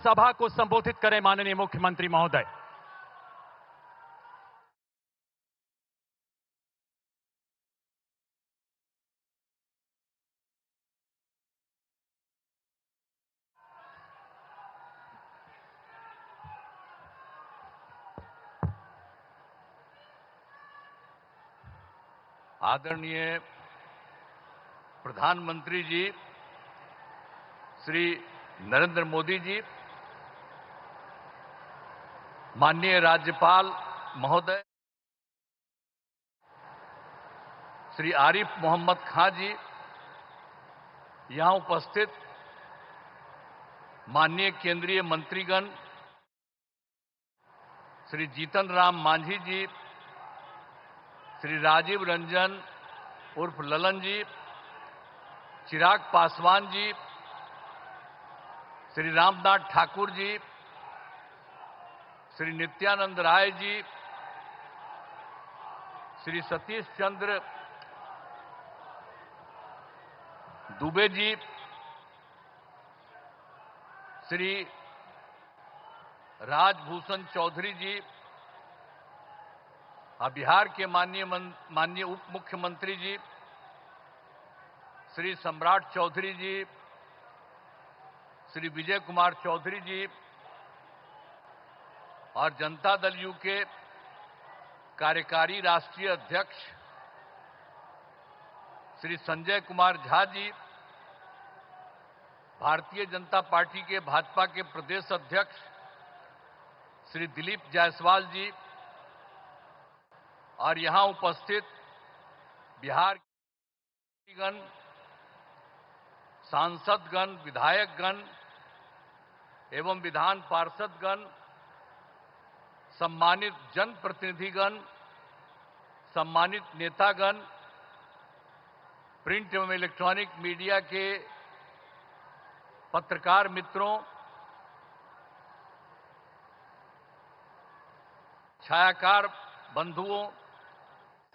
सभा को संबोधित करें माननीय मुख्यमंत्री महोदय। आदरणीय प्रधानमंत्री जी श्री नरेंद्र मोदी जी, माननीय राज्यपाल महोदय श्री आरिफ मोहम्मद खान जी, यहां उपस्थित माननीय केंद्रीय मंत्रीगण श्री जीतन राम मांझी जी, श्री राजीव रंजन उर्फ ललन जी, चिराग पासवान जी, श्री रामनाथ ठाकुर जी, श्री नित्यानंद राय जी, श्री सतीश चंद्र दुबे जी, श्री राजभूषण चौधरी जी, बिहार के माननीय उप मुख्यमंत्री जी श्री सम्राट चौधरी जी, श्री विजय कुमार चौधरी जी और जनता दल यू के कार्यकारी राष्ट्रीय अध्यक्ष श्री संजय कुमार झा जी, भारतीय जनता पार्टी के भाजपा के प्रदेश अध्यक्ष श्री दिलीप जायसवाल जी और यहां उपस्थित बिहार के गण, सांसदगण, विधायकगण एवं विधान पार्षदगण, सम्मानित जनप्रतिनिधिगण, सम्मानित नेतागण, प्रिंट एवं इलेक्ट्रॉनिक मीडिया के पत्रकार मित्रों, छायाकार बंधुओं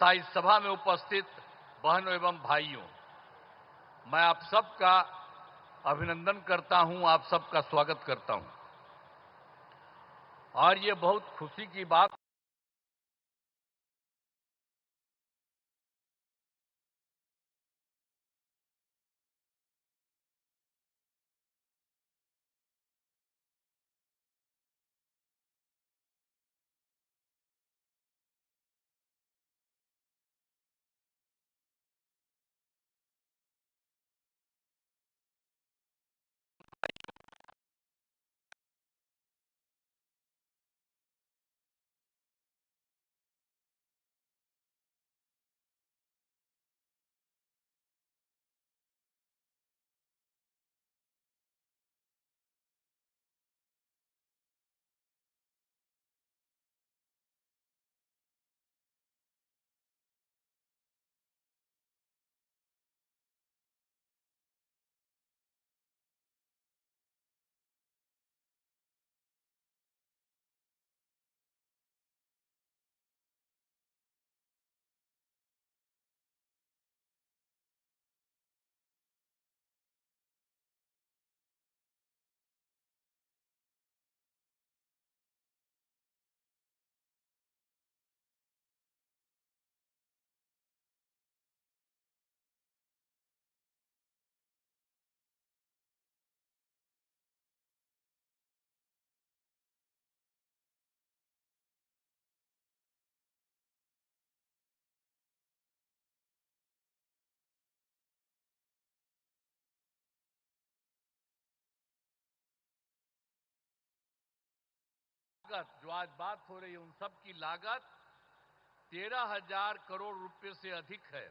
तथा इस सभा में उपस्थित बहनों एवं भाइयों, मैं आप सबका अभिनंदन करता हूं, आप सबका स्वागत करता हूं। और ये बहुत खुशी की बात जो आज बात हो रही है उन सब की लागत 13,000 करोड़ रुपए से अधिक है।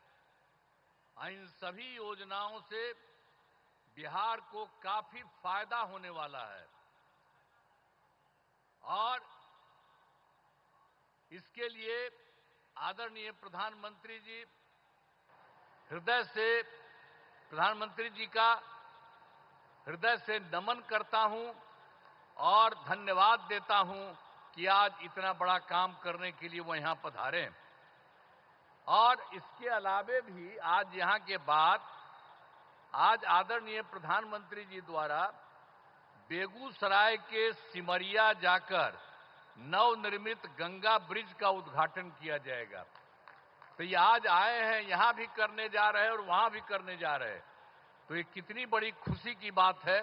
इन सभी योजनाओं से बिहार को काफी फायदा होने वाला है और इसके लिए आदरणीय प्रधानमंत्री जी प्रधानमंत्री जी का हृदय से नमन करता हूं और धन्यवाद देता हूं कि आज इतना बड़ा काम करने के लिए वो यहां पधारे। और इसके अलावे भी आज यहां के बाद आज आदरणीय प्रधानमंत्री जी द्वारा बेगूसराय के सिमरिया जाकर नवनिर्मित गंगा ब्रिज का उद्घाटन किया जाएगा। तो ये आज आए हैं, यहां भी करने जा रहे हैं और वहां भी करने जा रहे हैं। तो ये कितनी बड़ी खुशी की बात है।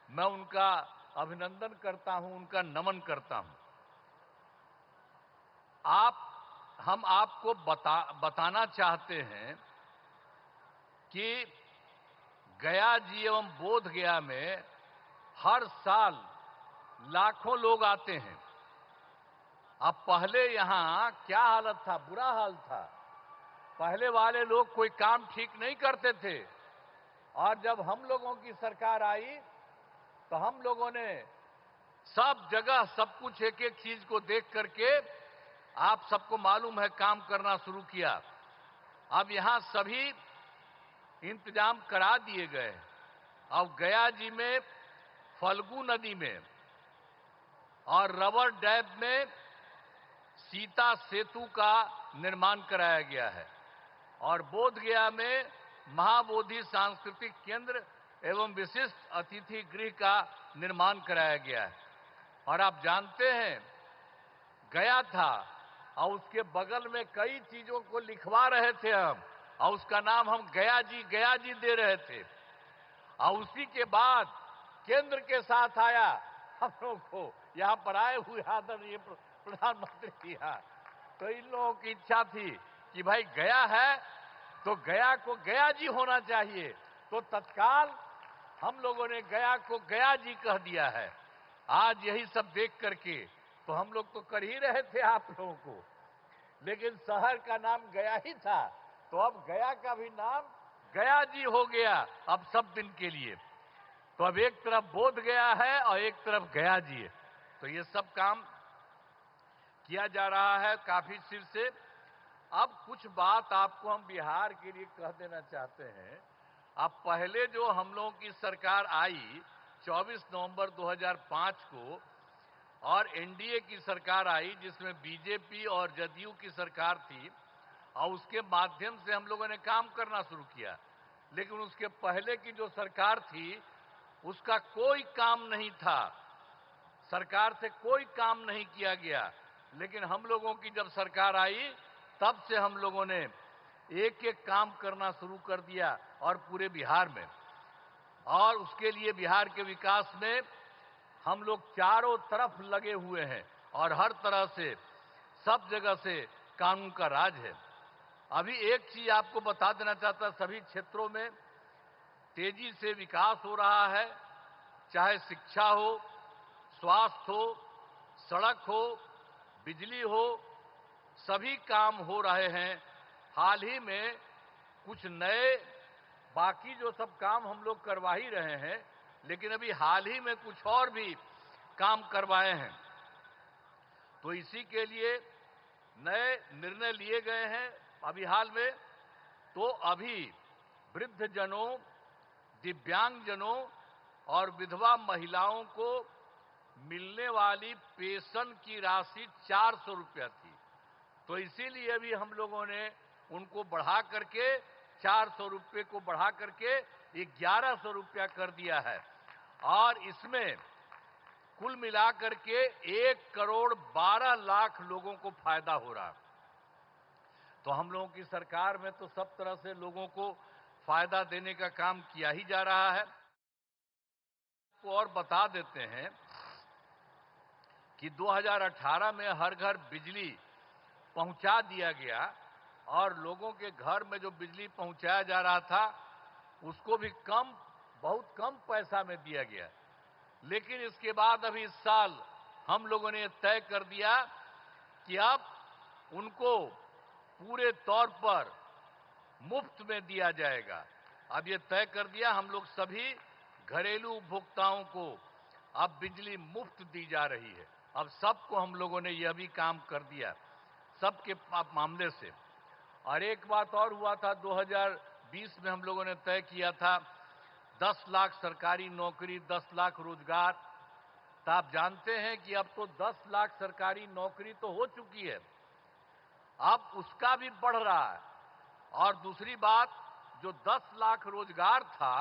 मैं उनका अभिनंदन करता हूं, उनका नमन करता हूं। हम आपको बताना चाहते हैं कि गया जी एवं बोध गया में हर साल लाखों लोग आते हैं। अब पहले यहां क्या हालत था, बुरा हाल था। पहले वाले लोग कोई काम ठीक नहीं करते थे और जब हम लोगों की सरकार आई तो हम लोगों ने सब जगह सब कुछ एक एक चीज को देख करके, आप सबको मालूम है, काम करना शुरू किया। अब यहां सभी इंतजाम करा दिए गए। अब गया जी में फल्गु नदी में और रबर डैम में सीता सेतु का निर्माण कराया गया है और बोध गया में महाबोधि सांस्कृतिक केंद्र एवं विशिष्ट अतिथि गृह का निर्माण कराया गया है। और आप जानते हैं, गया था और उसके बगल में कई चीजों को लिखवा रहे थे हम, और उसका नाम हम गया जी दे रहे थे। और उसी के बाद केंद्र के साथ आया हम लोग को यहां पर आए हुए आदरणीय प्रधानमंत्री जी। तो इन लोगों की इच्छा थी कि भाई गया है तो गया को गया जी होना चाहिए, तो तत्काल हम लोगों ने गया को गया जी कह दिया है। आज यही सब देख करके तो हम लोग तो कर ही रहे थे आप लोगों को, लेकिन शहर का नाम गया ही था, तो अब गया का भी नाम गया जी हो गया अब सब दिन के लिए। तो अब एक तरफ बोध गया है और एक तरफ गया जी है। तो ये सब काम किया जा रहा है काफी सिर से। अब कुछ बात आपको हम बिहार के लिए कह देना चाहते हैं। अब पहले जो हम लोगों की सरकार आई 24 नवंबर 2005 को, और एनडीए की सरकार आई जिसमें बीजेपी और जदयू की सरकार थी, और उसके माध्यम से हम लोगों ने काम करना शुरू किया। लेकिन उसके पहले की जो सरकार थी उसका कोई काम नहीं था, सरकार से कोई काम नहीं किया गया। लेकिन हम लोगों की जब सरकार आई तब से हम लोगों ने एक एक काम करना शुरू कर दिया और पूरे बिहार में। और उसके लिए बिहार के विकास में हम लोग चारों तरफ लगे हुए हैं और हर तरह से सब जगह से कानून का राज है। अभी एक चीज आपको बता देना चाहता, सभी क्षेत्रों में तेजी से विकास हो रहा है, चाहे शिक्षा हो, स्वास्थ्य हो, सड़क हो, बिजली हो, सभी काम हो रहे हैं। हाल ही में कुछ नए, बाकी जो सब काम हम लोग करवा ही रहे हैं, लेकिन अभी हाल ही में कुछ और भी काम करवाए हैं। तो इसी के लिए नए निर्णय लिए गए हैं अभी हाल में। तो अभी वृद्धजनों, दिव्यांगजनों और विधवा महिलाओं को मिलने वाली पेंशन की राशि 400 रुपया थी, तो इसीलिए अभी हम लोगों ने उनको बढ़ा करके 400 रुपये को बढ़ा करके 1100 रुपया कर दिया है। और इसमें कुल मिलाकर के 1,12,00,000 लोगों को फायदा हो रहा है। तो हम लोगों की सरकार में तो सब तरह से लोगों को फायदा देने का काम किया ही जा रहा है। और बता देते हैं कि 2018 में हर घर बिजली पहुंचा दिया गया और लोगों के घर में जो बिजली पहुंचाया जा रहा था उसको भी बहुत कम पैसा में दिया गया। लेकिन इसके बाद अभी इस साल हम लोगों ने तय कर दिया कि अब उनको पूरे तौर पर मुफ्त में दिया जाएगा। अब ये तय कर दिया, हम लोग सभी घरेलू उपभोक्ताओं को अब बिजली मुफ्त दी जा रही है। अब सबको हम लोगों ने यह भी काम कर दिया सबके मामले से। और एक बात और हुआ था, 2020 में हम लोगों ने तय किया था 10 लाख सरकारी नौकरी, 10 लाख रोजगार। तो आप जानते हैं कि अब तो 10 लाख सरकारी नौकरी तो हो चुकी है, अब उसका भी बढ़ रहा है। और दूसरी बात, जो 10 लाख रोजगार था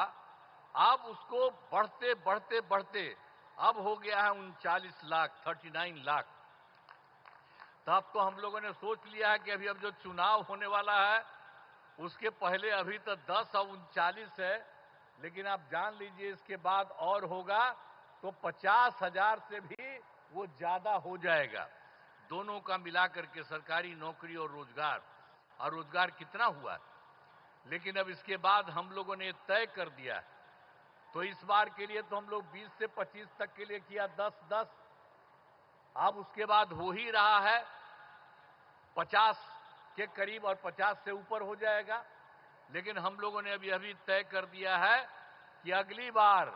अब उसको बढ़ते बढ़ते बढ़ते अब हो गया है 39 लाख, 39 लाख। तब तो हम लोगों ने सोच लिया है कि अभी अब जो चुनाव होने वाला है उसके पहले अभी तो 10 और 39 है, लेकिन आप जान लीजिए इसके बाद और होगा तो 50,000 से भी वो ज्यादा हो जाएगा। दोनों का मिलाकर के सरकारी नौकरी और रोजगार कितना हुआ है। लेकिन अब इसके बाद हम लोगों ने तय कर दिया है, तो इस बार के लिए तो हम लोग 20 से 25 तक के लिए किया 10-10। अब उसके बाद हो ही रहा है 50 के करीब और 50 से ऊपर हो जाएगा। लेकिन हम लोगों ने अभी तय कर दिया है कि अगली बार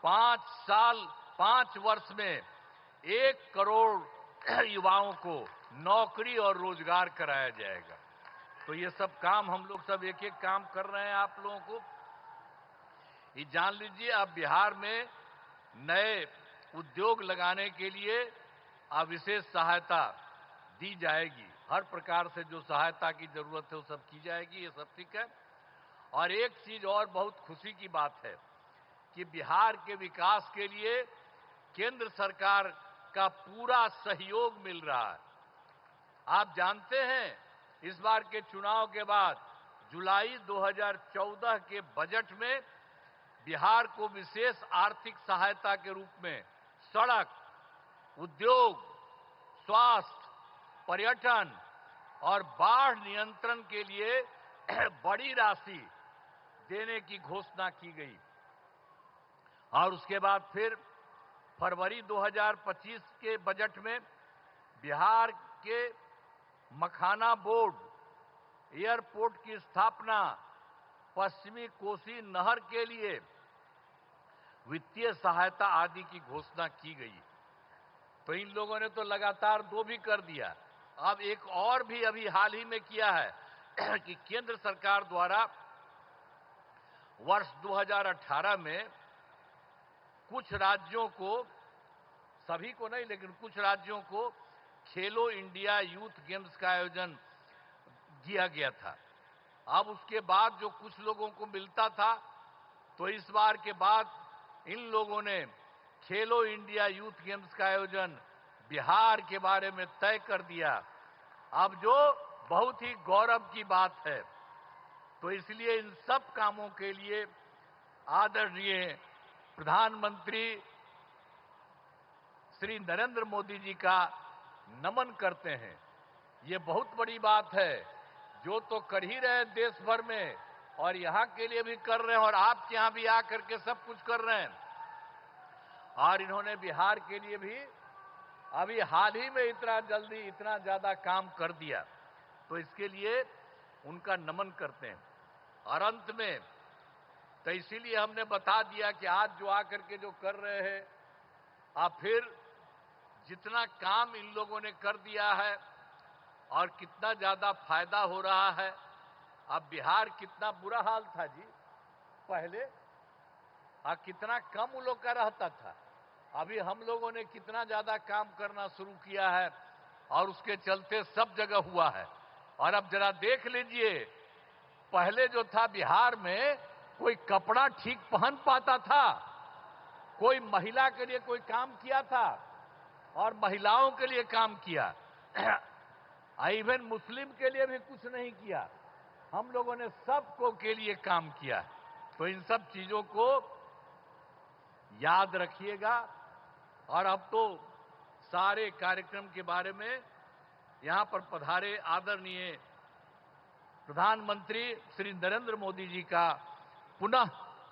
5 वर्ष में 1 करोड़ युवाओं को नौकरी और रोजगार कराया जाएगा। तो ये सब काम हम लोग सब एक एक काम कर रहे हैं। आप लोगों को ये जान लीजिए, अब बिहार में नए उद्योग लगाने के लिए विशेष सहायता दी जाएगी। हर प्रकार से जो सहायता की जरूरत है वो सब की जाएगी, ये सब ठीक है। और एक चीज और बहुत खुशी की बात है कि बिहार के विकास के लिए केंद्र सरकार का पूरा सहयोग मिल रहा है। आप जानते हैं, इस बार के चुनाव के बाद जुलाई 2014 के बजट में बिहार को विशेष आर्थिक सहायता के रूप में सड़क, उद्योग, स्वास्थ्य, पर्यटन और बाढ़ नियंत्रण के लिए बड़ी राशि देने की घोषणा की गई। और उसके बाद फिर फरवरी 2025 के बजट में बिहार के मखाना बोर्ड, एयरपोर्ट की स्थापना, पश्चिमी कोसी नहर के लिए वित्तीय सहायता आदि की घोषणा की गई। तो इन लोगों ने तो लगातार 2 भी कर दिया। अब एक और भी अभी हाल ही में किया है कि केंद्र सरकार द्वारा वर्ष 2018 में कुछ राज्यों को, सभी को नहीं लेकिन कुछ राज्यों को खेलो इंडिया यूथ गेम्स का आयोजन किया गया था। अब उसके बाद जो कुछ लोगों को मिलता था, तो इस बार के बाद इन लोगों ने खेलो इंडिया यूथ गेम्स का आयोजन बिहार के बारे में तय कर दिया। अब जो बहुत ही गौरव की बात है। तो इसलिए इन सब कामों के लिए आदरणीय प्रधानमंत्री श्री नरेंद्र मोदी जी का नमन करते हैं। ये बहुत बड़ी बात है, जो तो कर ही रहे हैं देश भर में, और यहां के लिए भी कर रहे हैं, और आपके यहां भी आकर के सब कुछ कर रहे हैं। और इन्होंने बिहार के लिए भी अभी हाल ही में इतना जल्दी इतना ज्यादा काम कर दिया, तो इसके लिए उनका नमन करते हैं। और अंत में तो इसीलिए हमने बता दिया कि आज जो आकर के जो कर रहे हैं, आप फिर जितना काम इन लोगों ने कर दिया है और कितना ज्यादा फायदा हो रहा है। अब बिहार कितना बुरा हाल था जी पहले, कितना कम उन लोग का रहता था। अभी हम लोगों ने कितना ज्यादा काम करना शुरू किया है और उसके चलते सब जगह हुआ है। और अब जरा देख लीजिए, पहले जो था बिहार में कोई कपड़ा ठीक पहन पाता था, कोई महिला के लिए कोई काम किया था और महिलाओं के लिए काम किया, इवन मुस्लिम के लिए भी कुछ नहीं किया। हम लोगों ने सबको के लिए काम किया। तो इन सब चीजों को याद रखिएगा। और अब तो सारे कार्यक्रम के बारे में यहां पर पधारे आदरणीय प्रधानमंत्री श्री नरेंद्र मोदी जी का पुनः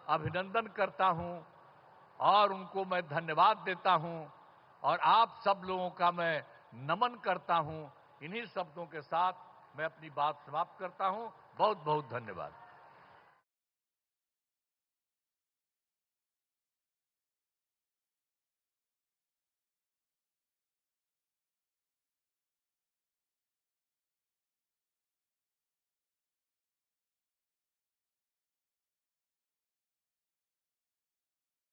अभिनंदन करता हूं और उनको मैं धन्यवाद देता हूं, और आप सब लोगों का मैं नमन करता हूं। इन्हीं शब्दों के साथ मैं अपनी बात समाप्त करता हूं। बहुत बहुत धन्यवाद।